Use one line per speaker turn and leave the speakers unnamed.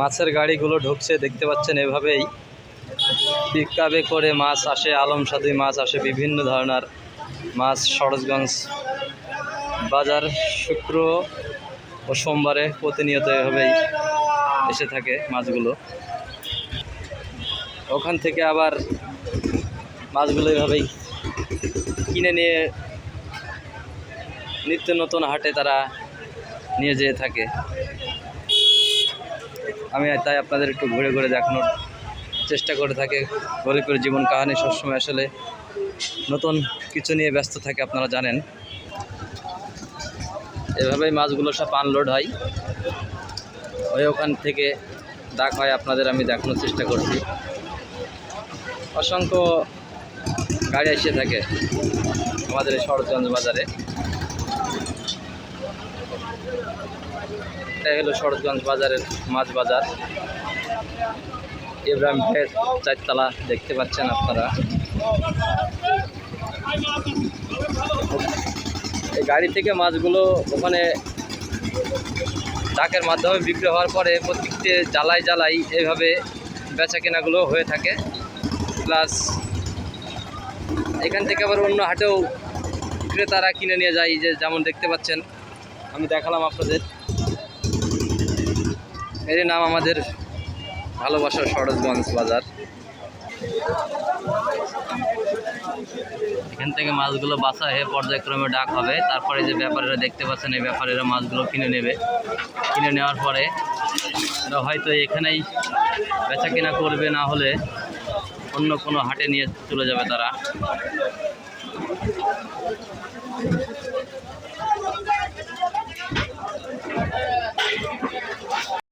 মাছের গাড়িগুলো ঢুকছে দেখতে পাচ্ছেন। এভাবেই পিকআপে করে মাছ আসে, আলম সাদি মাছ আসে, বিভিন্ন ধরনের মাছ সরোজগঞ্জ বাজার শুক্র ও সোমবারে প্রতিনিয়ত এভাবেই এসে থাকে মাছগুলো। ওখান থেকে আবার মাছগুলো এভাবেই কিনে নিয়ে নিত্য নতুন হাটে তারা নিয়ে যেয়ে থাকে। আমি তাই আপনাদের একটু ঘুরে ঘুরে দেখানোর চেষ্টা করে থাকি। গরিবের জীবন কাহিনী সবসময় আসলে নতুন কিছু নিয়ে ব্যস্ত থাকে, আপনারা জানেন। এভাবেই মাছগুলো সব আনলোড হয়, ওখান থেকে ডাক হয়, আপনাদের আমি দেখানোর চেষ্টা করছি। অসংখ্য গাড়ি এসে থাকে আমাদের এই সরোজগঞ্জ বাজারে। এটাই হলো সরোজগঞ্জ বাজারের মাছ বাজার। ইব্রাহিম ভাইয়ের চারতলা দেখতে পাচ্ছেন আপনারা। এই গাড়ি থেকে মাছগুলো ওখানে ট্রাকের মাধ্যমে বিক্রি হওয়ার পরে প্রত্যেকটি জ্বালাই এইভাবে বেচা কেনাগুলো হয়ে থাকে। প্লাস এখান থেকে আবার অন্য হাটেও ক্রেতারা কিনে নিয়ে যায়, যেমন দেখতে পাচ্ছেন আমি দেখালাম আপনাদের। এর নাম আমাদের ভালোবাসার সরোজগঞ্জ বাজার। এখান থেকে মাছগুলো বাছা হয়ে পর্যায়ক্রমে ডাক হবে, তারপরে যে ব্যাপারীরা দেখতে পাচ্ছেন এই ব্যাপারীরা মাছগুলো কিনে নেবে। কিনে নেওয়ার পরে এরা হয়তো এখানেই বেচা কেনা করবে, না হলে অন্য কোনো হাটে নিয়ে চলে যাবে তারা।